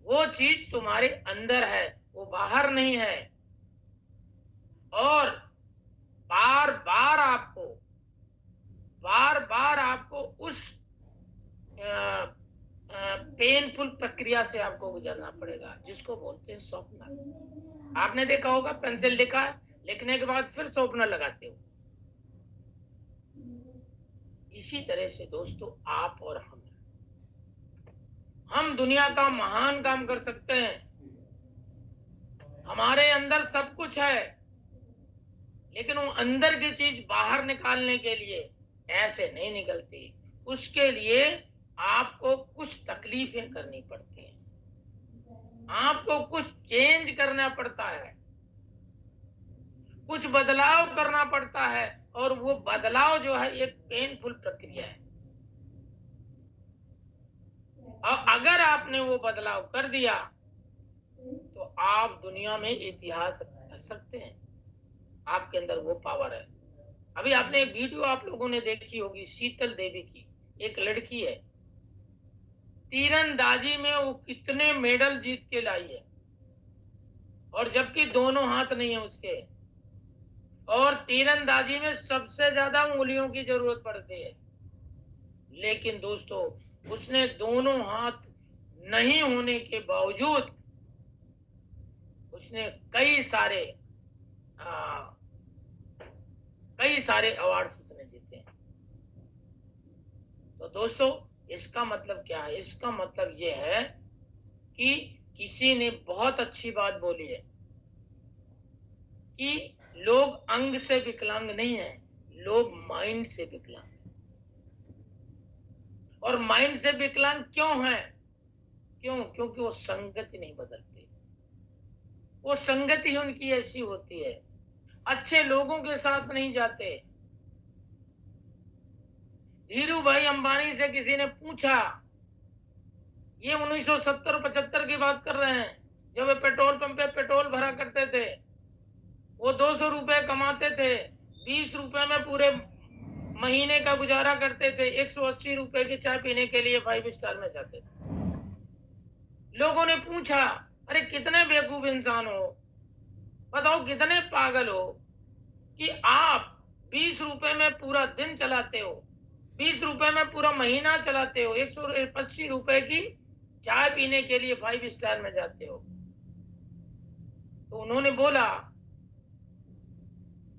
वो चीज तुम्हारे अंदर है, वो बाहर नहीं है। और बार बार आपको उस पेनफुल प्रक्रिया से आपको गुजरना पड़ेगा, जिसको बोलते हैं शॉर्पनर। आपने देखा होगा, पेंसिल लिखने के बाद फिर शॉर्पनर लगाते हो। इसी तरह से दोस्तों, आप और हम दुनिया का महान काम कर सकते हैं। हमारे अंदर सब कुछ है, लेकिन वो अंदर की चीज बाहर निकालने के लिए ऐसे नहीं निकलती। उसके लिए आपको कुछ तकलीफें करनी पड़ती हैं, आपको कुछ चेंज करना पड़ता है, कुछ बदलाव करना पड़ता है, और वो बदलाव जो है एक पेनफुल प्रक्रिया है। और अगर आपने वो बदलाव कर दिया तो आप दुनिया में इतिहास रच सकते हैं। आपके अंदर वो पावर है। अभी आपने एक वीडियो आप लोगों ने देखी होगी, शीतल देवी की, एक लड़की है, तीरंदाजी में वो कितने मेडल जीत के लाई है, और जबकि दोनों हाथ नहीं है उसके, और तीरंदाजी में सबसे ज्यादा उंगलियों की जरूरत पड़ती है, लेकिन दोस्तों उसने दोनों हाथ नहीं होने के बावजूद उसने कई सारे अवार्ड्स उसने जीते हैं। तो दोस्तों, इसका मतलब क्या है? इसका मतलब यह है कि किसी ने बहुत अच्छी बात बोली है कि लोग अंग से विकलांग नहीं है, लोग माइंड से विकलांग हैं। और माइंड से विकलांग क्यों है? क्योंकि वो संगति नहीं बदलते। वो संगति उनकी ऐसी होती है, अच्छे लोगों के साथ नहीं जाते। धीरू भाई अंबानी से किसी ने पूछा, ये 1970-75 की बात कर रहे हैं, जब वे पेट्रोल पंप पे पेट्रोल भरा करते थे। वो 200 रुपए कमाते थे, 20 रुपए में पूरे महीने का गुजारा करते थे। 180 रुपए की चाय पीने के लिए 5 स्टार में जाते थे। लोगों ने पूछा, अरे कितने बेवकूफ इंसान हो, बताओ कितने पागल हो कि आप 20 रुपए में पूरा दिन चलाते हो, 20 रुपए में पूरा महीना चलाते हो, 180 रुपए की चाय पीने के लिए 5 स्टार में जाते हो। तो उन्होंने बोला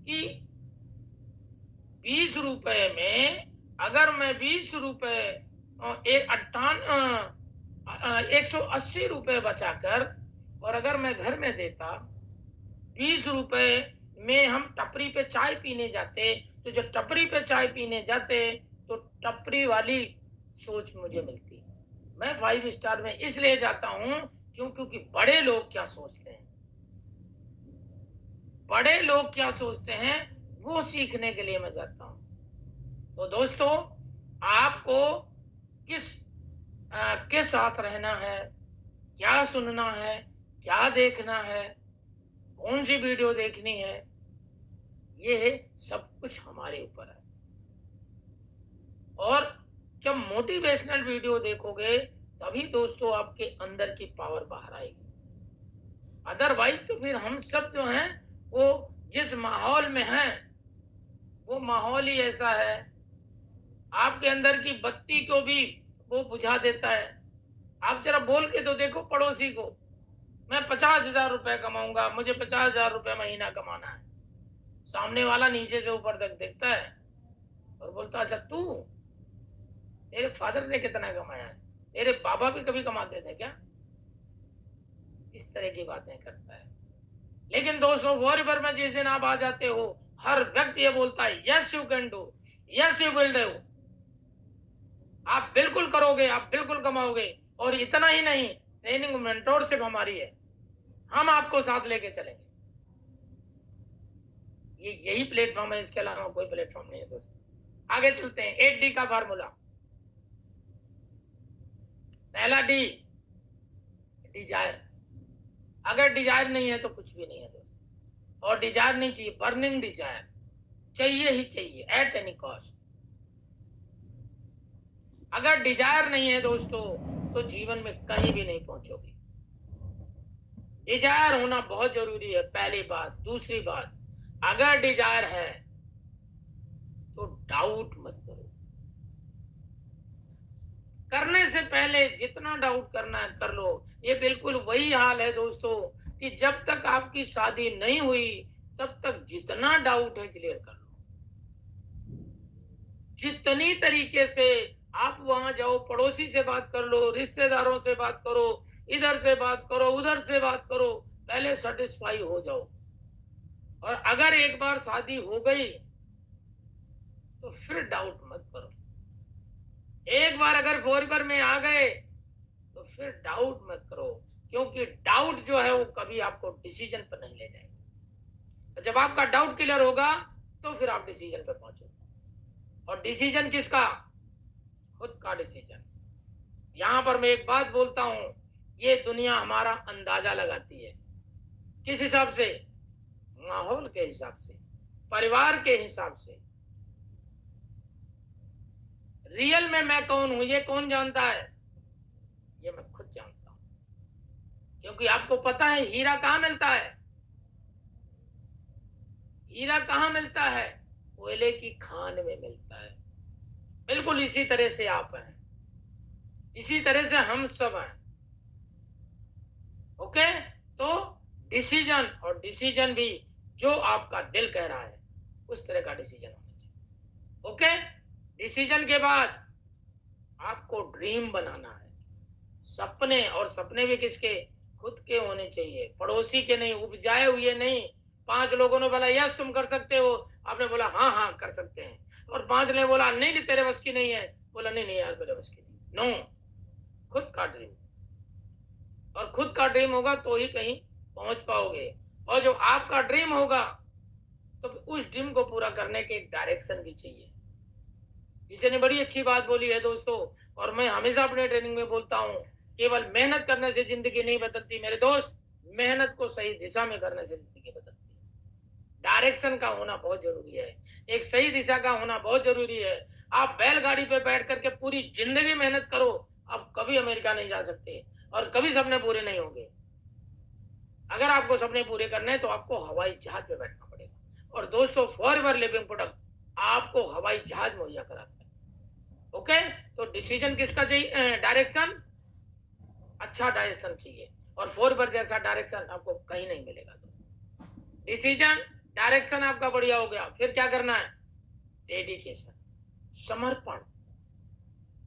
कि 20 रुपए में अगर मैं 20 रुपए 180 रुपए बचाकर और अगर मैं घर में देता, 20 रुपए में हम टपरी पे चाय पीने जाते, तो जो टपरी पे चाय पीने जाते तो टपरी वाली सोच मुझे मिलती। मैं 5 स्टार में इसलिए जाता हूं क्योंकि बड़े लोग क्या सोचते हैं, बड़े लोग क्या सोचते हैं वो सीखने के लिए मैं जाता हूं। तो दोस्तों, आपको के साथ रहना है, क्या सुनना है, क्या देखना है, कौन सी वीडियो देखनी है, ये सब कुछ हमारे ऊपर है। और जब मोटिवेशनल वीडियो देखोगे तभी दोस्तों आपके अंदर की पावर बाहर आएगी। अदरवाइज तो फिर हम सब जो हैं वो जिस माहौल में हैं वो माहौल ही ऐसा है, आपके अंदर की बत्ती को भी वो बुझा देता है। आप जरा बोल के तो देखो पड़ोसी को, मैं 50,000 रुपए कमाऊंगा, मुझे 50,000 रुपए महीना कमाना है। सामने वाला नीचे से ऊपर तक देखता है और बोलता, अच्छा तू, तेरे फादर ने कितना कमाया है, तेरे बाबा भी कभी कमाते थे क्या? इस तरह की बातें करता है। लेकिन दोस्तों, वॉरिवर में जिस दिन आप आ जाते हो, हर व्यक्ति ये बोलता है, yes you can do, yes you will do, आप बिल्कुल करोगे, आप बिल्कुल कमाओगे। और इतना ही नहीं, ट्रेनिंग मेंटोरशिप हमारी है, हम आपको साथ लेके चलेंगे। ये यही प्लेटफॉर्म है, इसके अलावा कोई प्लेटफॉर्म नहीं है दोस्तों। आगे चलते हैं। 8D का फार्मूला। पहला डी, डिजायर। अगर डिजायर नहीं है तो कुछ भी नहीं है दोस्तों। और डिजायर नहीं चाहिए, बर्निंग डिजायर चाहिए ही चाहिए, एट एनी कॉस्ट। अगर डिजायर नहीं है दोस्तों तो जीवन में कहीं भी नहीं पहुंचोगे। डिजायर होना बहुत जरूरी है, पहली बात। दूसरी बात, अगर डिजायर है तो डाउट मत करो। करने से पहले जितना डाउट करना है कर लो। ये बिल्कुल वही हाल है दोस्तों कि जब तक आपकी शादी नहीं हुई तब तक जितना डाउट है क्लियर कर लो। जितनी तरीके से आप वहां जाओ, पड़ोसी से बात कर लो, रिश्तेदारों से बात करो, इधर से बात करो, उधर से बात करो, पहले सेटिस्फाई हो जाओ। और अगर एक बार शादी हो गई तो फिर डाउट मत करो। एक बार अगर फॉरवर में आ गए तो फिर डाउट मत करो, क्योंकि डाउट जो है वो कभी आपको डिसीजन पर नहीं ले जाएगा। जब आपका डाउट क्लियर होगा तो फिर आप डिसीजन पे पहुंचोगे। और डिसीजन किसका? खुद का डिसीजन। यहां पर मैं एक बात बोलता हूं, ये दुनिया हमारा अंदाजा लगाती है। किस हिसाब से? माहौल के हिसाब से, परिवार के हिसाब से। रियल में मैं कौन हूं ये कौन जानता है? ये मैं खुद जानता हूं। क्योंकि आपको पता है हीरा कहां मिलता है? हीरा कहां मिलता है? कोयले की खान में मिलता है। बिल्कुल इसी तरह से आप हैं, इसी तरह से हम सब हैं। ओके, तो डिसीजन, और डिसीजन भी जो आपका दिल कह रहा है उस तरह का डिसीजन होना चाहिए। ओके, डिसीजन के बाद आपको ड्रीम बनाना है, सपने। और सपने भी किसके? खुद के होने चाहिए, पड़ोसी के नहीं, उपजाए हुए नहीं। 5 लोगों ने बोला यस तुम कर सकते हो, आपने बोला हाँ हाँ कर सकते हैं। और 5 ने बोला नहीं नहीं तेरे बस की नहीं है, बोला नहीं नहीं यार मेरे बस की नहीं। नो, खुद का ड्रीम। और खुद का ड्रीम होगा तो ही कहीं पहुंच पाओगे। और जो आपका ड्रीम होगा तो उस ड्रीम को पूरा करने के एक डायरेक्शन भी चाहिए। किसी ने बड़ी अच्छी बात बोली है दोस्तों, और मैं हमेशा अपने ट्रेनिंग में बोलता हूं, केवल मेहनत करने से जिंदगी नहीं बदलती मेरे दोस्त, मेहनत को सही दिशा में करने से जिंदगी बदलती है। डायरेक्शन का होना बहुत जरूरी है, एक सही दिशा का होना बहुत जरूरी है। आप बैलगाड़ी पे बैठ करके पूरी जिंदगी मेहनत करो, आप कभी अमेरिका नहीं जा सकते और कभी सपने पूरे नहीं होंगे। अगर आपको सपने पूरे करने हैं तो आपको हवाई जहाज पे बैठना पड़ेगा। और दोस्तों, फॉरएवर लिविंग प्रोडक्ट आपको हवाई जहाज मुहैया कराता है। ओके, तो डिसीजन किसका चाहिए? डायरेक्शन, अच्छा डायरेक्शन चाहिए, और 4 जैसा डायरेक्शन आपको कहीं नहीं मिलेगा। डिसीजन, डायरेक्शन आपका बढ़िया हो गया, फिर क्या करना है? डेडिकेशन, समर्पण।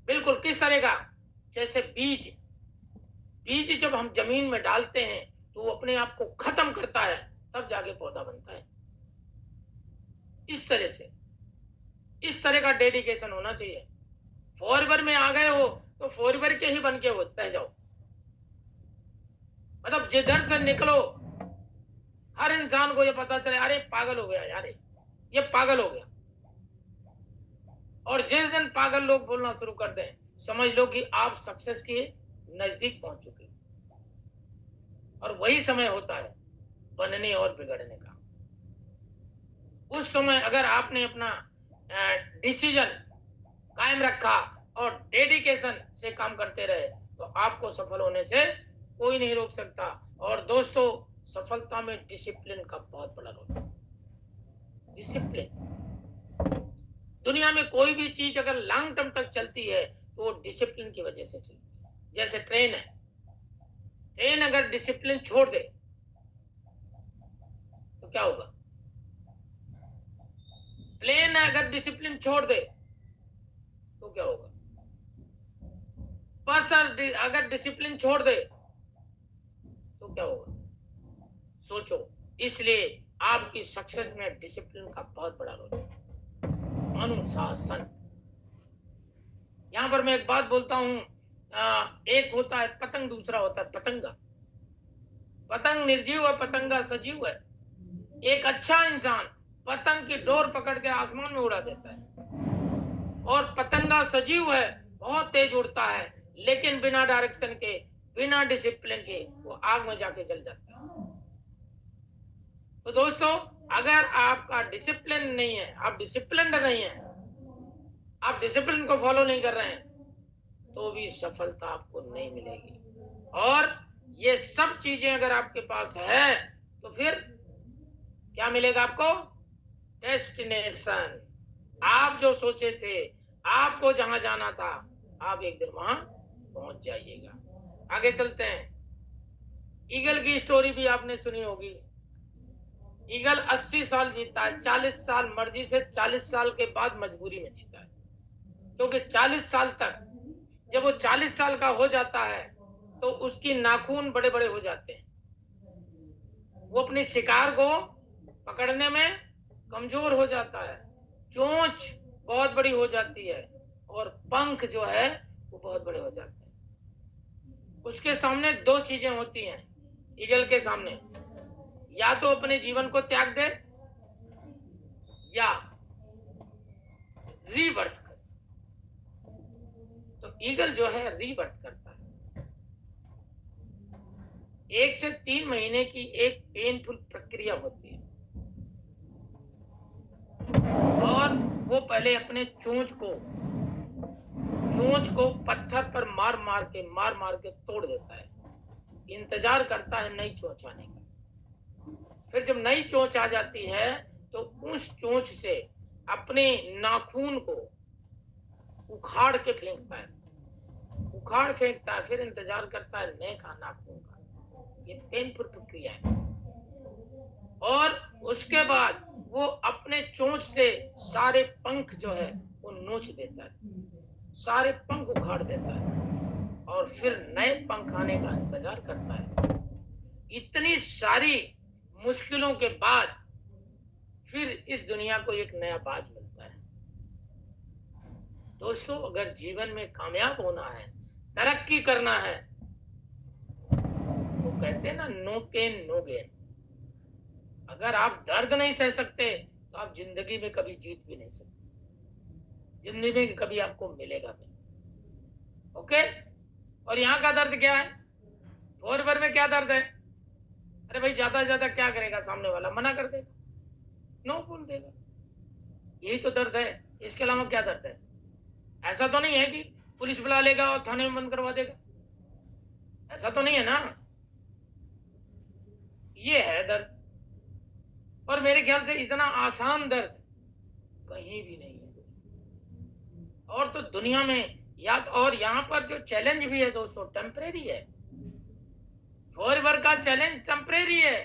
बिल्कुल किस तरह का? जैसे बीज, बीज जब हम जमीन में डालते हैं तो वो अपने आप को खत्म करता है, तब जाके पौधा बनता है। इस तरह से, इस तरह का डेडिकेशन होना चाहिए। फॉरवर में आ गए हो तो फॉरवर के ही बन के हो रह जाओ, मतलब जिधर से निकलो हर इंसान को ये पता चले, अरे पागल हो गया यार, ये पागल हो गया। और जिस दिन पागल लोग बोलना शुरू कर दें, समझ लो कि आप सक्सेस के नजदीक पहुंच चुके। और वही समय होता है बनने और बिगड़ने का। उस समय अगर आपने अपना डिसीजन कायम रखा और डेडिकेशन से काम करते रहे तो आपको सफल होने से कोई नहीं रोक सकता। और दोस्तों, सफलता में डिसिप्लिन का बहुत बड़ा रोल है। डिसिप्लिन, दुनिया में कोई भी चीज अगर लॉन्ग टर्म तक चलती है तो वो डिसिप्लिन की वजह से चलती है। जैसे ट्रेन है, ट्रेन अगर डिसिप्लिन छोड़ दे तो क्या होगा? प्लेन अगर डिसिप्लिन छोड़ दे तो क्या होगा? बस अगर डिसिप्लिन छोड़ दे तो क्या होगा? सोचो। इसलिए आपकी सक्सेस में डिसिप्लिन का बहुत बड़ा रोल है, अनुशासन। यहां पर मैं एक बात बोलता हूं, एक होता है पतंग, दूसरा होता है पतंगा। पतंग निर्जीव है, पतंगा सजीव है। एक अच्छा इंसान पतंग की डोर पकड़ के आसमान में उड़ा देता है, और पतंगा सजीव है, बहुत तेज उड़ता है, लेकिन बिना डायरेक्शन के, बिना डिसिप्लिन के वो आग में जाके जल जाता है। तो दोस्तों, अगर आपका डिसिप्लिन नहीं है, आप डिसिप्लिन्ड नहीं है, आप डिसिप्लिन को फॉलो नहीं कर रहे हैं, तो भी सफलता आपको नहीं मिलेगी। और ये सब चीजें अगर आपके पास है तो फिर क्या मिलेगा आपको? डेस्टिनेशन। आप जो सोचे थे, आपको जहां जाना था, आप एक दिन वहां पहुंच जाइएगा। आगे चलते हैं। ईगल की स्टोरी भी आपने सुनी होगी। ईगल 80 साल जीता है, 40 साल मर्जी से, 40 साल के बाद मजबूरी में जीता है। क्योंकि 40 साल तक, जब वो 40 साल का हो जाता है तो उसकी नाखून बड़े बड़े हो जाते हैं, वो अपनी शिकार को पकड़ने में कमजोर हो जाता है, चोंच बहुत बड़ी हो जाती है, और पंख जो है वो बहुत बड़े हो जाते हैं। उसके सामने 2 चीजें होती हैं ईगल के सामने, या तो अपने जीवन को त्याग दे या रीबर्थ करे। तो ईगल जो है रीबर्थ करता है। 1 से 3 महीने की एक पेनफुल प्रक्रिया होती है, और वो पहले अपने चोंच को पत्थर पर मार मार के तोड़ देता है, इंतजार करता है नई चोंच आने का। फिर जब नई चोंच आ जाती है तो उस चोंच से अपने नाखून को उखाड़ के फेंकता है, फिर इंतजार करता है नए का नाखून का। ये पेनफुल प्रक्रिया है। और उसके बाद वो अपने चोंच से सारे पंख जो है वो नोच देता है, सारे पंख उखाड़ देता है, और फिर नए पंख आने का इंतजार करता है। इतनी सारी मुश्किलों के बाद फिर इस दुनिया को एक नया बाज मिलता है। दोस्तों, अगर जीवन में कामयाब होना है, तरक्की करना है, तो कहते हैं ना, नो पेन नो गेन। अगर आप दर्द नहीं सह सकते तो आप जिंदगी में कभी जीत भी नहीं सकते, जिंदगी में कभी आपको मिलेगा नहीं। ओके। और यहाँ का दर्द क्या है? 4 में क्या दर्द है? अरे भाई, ज्यादा से ज्यादा क्या करेगा सामने वाला? मना कर देगा, नो बोल देगा। यही तो दर्द है, इसके अलावा क्या दर्द है? ऐसा तो नहीं है कि पुलिस बुला लेगा और थाने में बंद करवा देगा, ऐसा तो नहीं है ना। ये है दर्द, और मेरे ख्याल से इतना आसान दर्द कहीं भी नहीं है। और तो दुनिया में और यहाँ पर जो चैलेंज भी है दोस्तों टेम्परेरी है। फॉरएवर का चैलेंज टेम्परेरी है,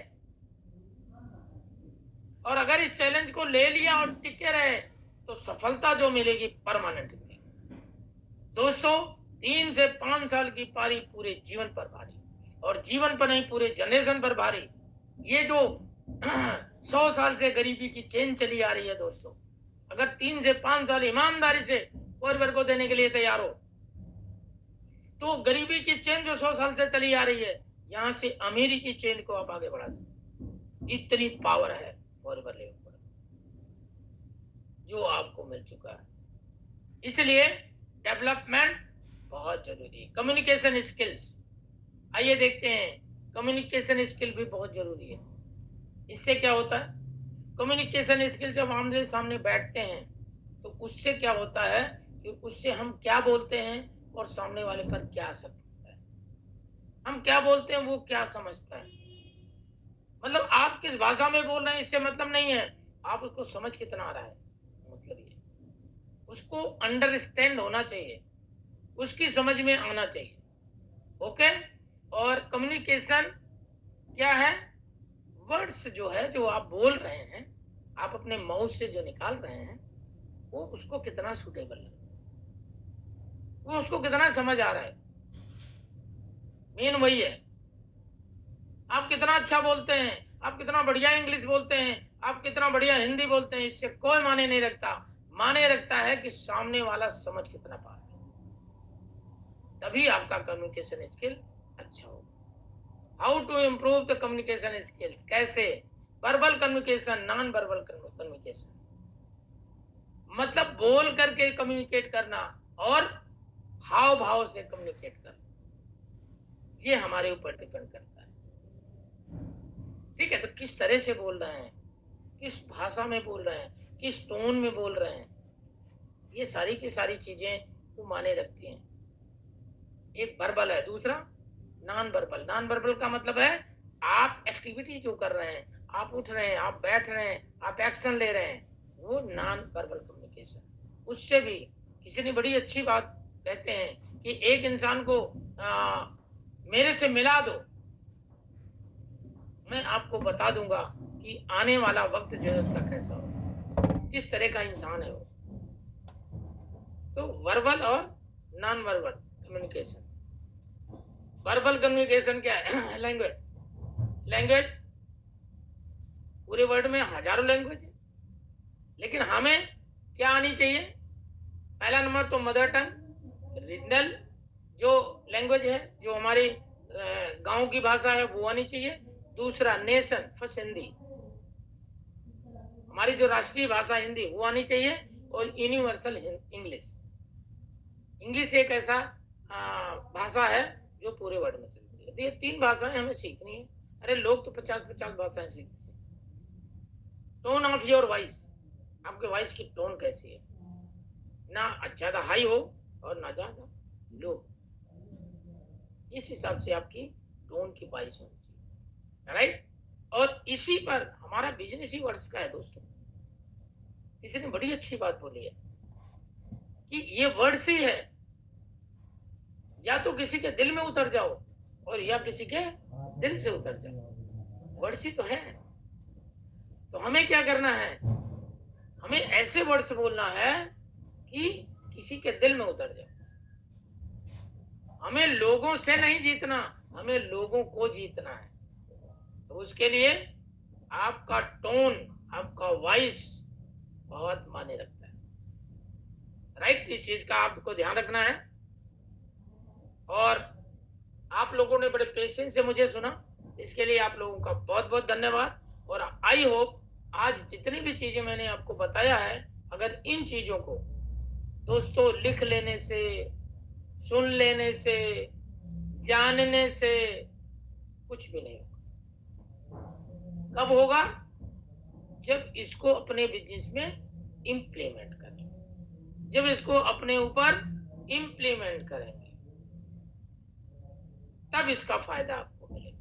और अगर इस चैलेंज को ले लिया और टिके रहे तो सफलता जो मिलेगी परमानेंट मिलेगी। दोस्तों 3 से 5 साल की पारी पूरे जीवन पर भारी, और जीवन पर नहीं पूरे जनरेशन पर भारी। ये जो 100 साल से गरीबी की चेन चली आ रही है दोस्तों, अगर 3 से 5 साल ईमानदारी से फॉरएवर को देने के लिए तैयार हो तो गरीबी की चेन जो 100 साल से चली आ रही है, यहां से अमीरी की चेन को आप आगे बढ़ा सकते। इतनी पावर है फॉरएवर लेवल पर जो आपको मिल चुका है। इसलिए डेवलपमेंट बहुत जरूरी है। कम्युनिकेशन स्किल्स, आइए देखते हैं। कम्युनिकेशन स्किल भी बहुत जरूरी है। इससे क्या होता है, कम्युनिकेशन स्किल जब आमने सामने बैठते हैं तो उससे क्या होता है कि उससे हम क्या बोलते हैं और सामने वाले पर क्या असर पड़ता है। हम क्या बोलते हैं वो क्या समझता है। मतलब आप किस भाषा में बोल रहे हैं इससे मतलब नहीं है, आप उसको समझ कितना आ रहा है, मतलब ये उसको अंडरस्टैंड होना चाहिए, उसकी समझ में आना चाहिए। ओके। और कम्युनिकेशन क्या है, वर्ड्स जो है जो आप बोल रहे हैं, आप अपने माउथ से जो निकाल रहे हैं वो उसको कितना सूटेबल है, वो उसको कितना समझ आ रहा है। मेन वही है। आप कितना अच्छा बोलते हैं, आप कितना बढ़िया इंग्लिश बोलते हैं, आप कितना बढ़िया हिंदी बोलते हैं, इससे कोई माने नहीं रखता। माने रखता है कि सामने वाला समझ कितना पा रहा है, तभी आपका कम्युनिकेशन स्किल अच्छा होगा। How to improve the communication skills, कैसे। Verbal communication, non verbal communication, मतलब बोल करके कम्युनिकेट करना और हाव भाव से कम्युनिकेट करना, ये हमारे ऊपर डिपेंड करता है। ठीक है, तो किस तरह से बोल रहे हैं, किस भाषा में बोल रहे हैं, किस टोन में बोल रहे हैं, ये सारी की सारी चीजें वो माने रखती हैं। एक वर्बल है, दूसरा नॉन वर्बल। नॉन वर्बल का मतलब है आप एक्टिविटी जो कर रहे हैं, आप उठ रहे हैं, आप बैठ रहे हैं, आप एक्शन ले रहे हैं, वो नॉन वर्बल कम्युनिकेशन। उससे भी किसी ने बड़ी अच्छी बात कहते हैं कि एक इंसान को मेरे से मिला दो, मैं आपको बता दूंगा कि आने वाला वक्त जो है उसका कैसा हो, किस तरह का इंसान है वो। तो वर्बल और non verbal communication. Verbal communication क्या है, लैंग्वेज पूरे वर्ल्ड में हजारों लैंग्वेज है, लेकिन हमें क्या आनी चाहिए। पहला नंबर तो मदर टंग, रीजनल जो लैंग्वेज है, जो हमारी गांव की भाषा है वो आनी चाहिए। दूसरा नेशन फर्स्ट हिंदी, हमारी जो राष्ट्रीय भाषा हिंदी वो आनी चाहिए। और यूनिवर्सल इंग्लिश। इंग्लिश एक ऐसा भाषा है जो पूरे वर्ल्ड में चलती है। तो ये 3 भाषाएं हमें सीखनी है। अरे लोग तो 50-50 भाषाएं सीखते हैं। टोन ऑफ योर वॉइस, आपके वॉइस की टोन कैसी है, ना ज्यादा हाई हो और ना ज्यादा लो, इस हिसाब से आपकी टोन की वॉइस होनी चाहिए। राइट। और इसी पर हमारा बिजनेस ही वर्ड्स का है दोस्तों। किसी ने बड़ी अच्छी बात बोली है कि ये वर्ड्स ही है, या तो किसी के दिल में उतर जाओ और या किसी के दिल से उतर जाओ, वर्ड्स ही तो है। तो हमें क्या करना है, हमें ऐसे वर्ड्स बोलना है कि किसी के दिल में उतर जाए। हमें लोगों से नहीं जीतना, हमें लोगों को जीतना है। तो उसके लिए आपका टोन, आपका वॉइस बहुत मायने रखता है। राइट, इस चीज का आपको ध्यान रखना है। और आप लोगों ने बड़े पेशेंस से मुझे सुना, इसके लिए आप लोगों का बहुत बहुत धन्यवाद। और आई होप आज जितनी भी चीजें मैंने आपको बताया है, अगर इन चीजों को दोस्तों लिख लेने से, सुन लेने से, जानने से कुछ भी नहीं होगा। कब होगा, जब इसको अपने बिजनेस में इंप्लीमेंट करेंगे, जब इसको अपने ऊपर इंप्लीमेंट करेंगे, तब इसका फायदा आपको मिलेगा।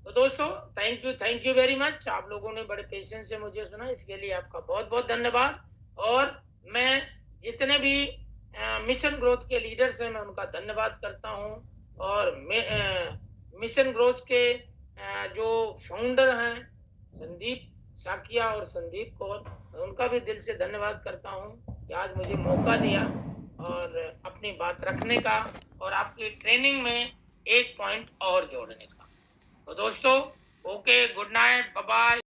तो दोस्तों थैंक यू वेरी मच। आप लोगों ने बड़े पेशेंस से मुझे सुना, इसके लिए आपका बहुत बहुत धन्यवाद। और मैं जितने भी मिशन ग्रोथ के लीडर्स हैं मैं उनका धन्यवाद करता हूँ, और मिशन ग्रोथ के जो फाउंडर हैं संदीप साकिया और संदीप कौर, उनका भी दिल से धन्यवाद करता हूँ कि आज मुझे मौका दिया और अपनी बात रखने का और आपकी ट्रेनिंग में एक पॉइंट और जोड़ने का। तो दोस्तों, okay, good night, bye bye.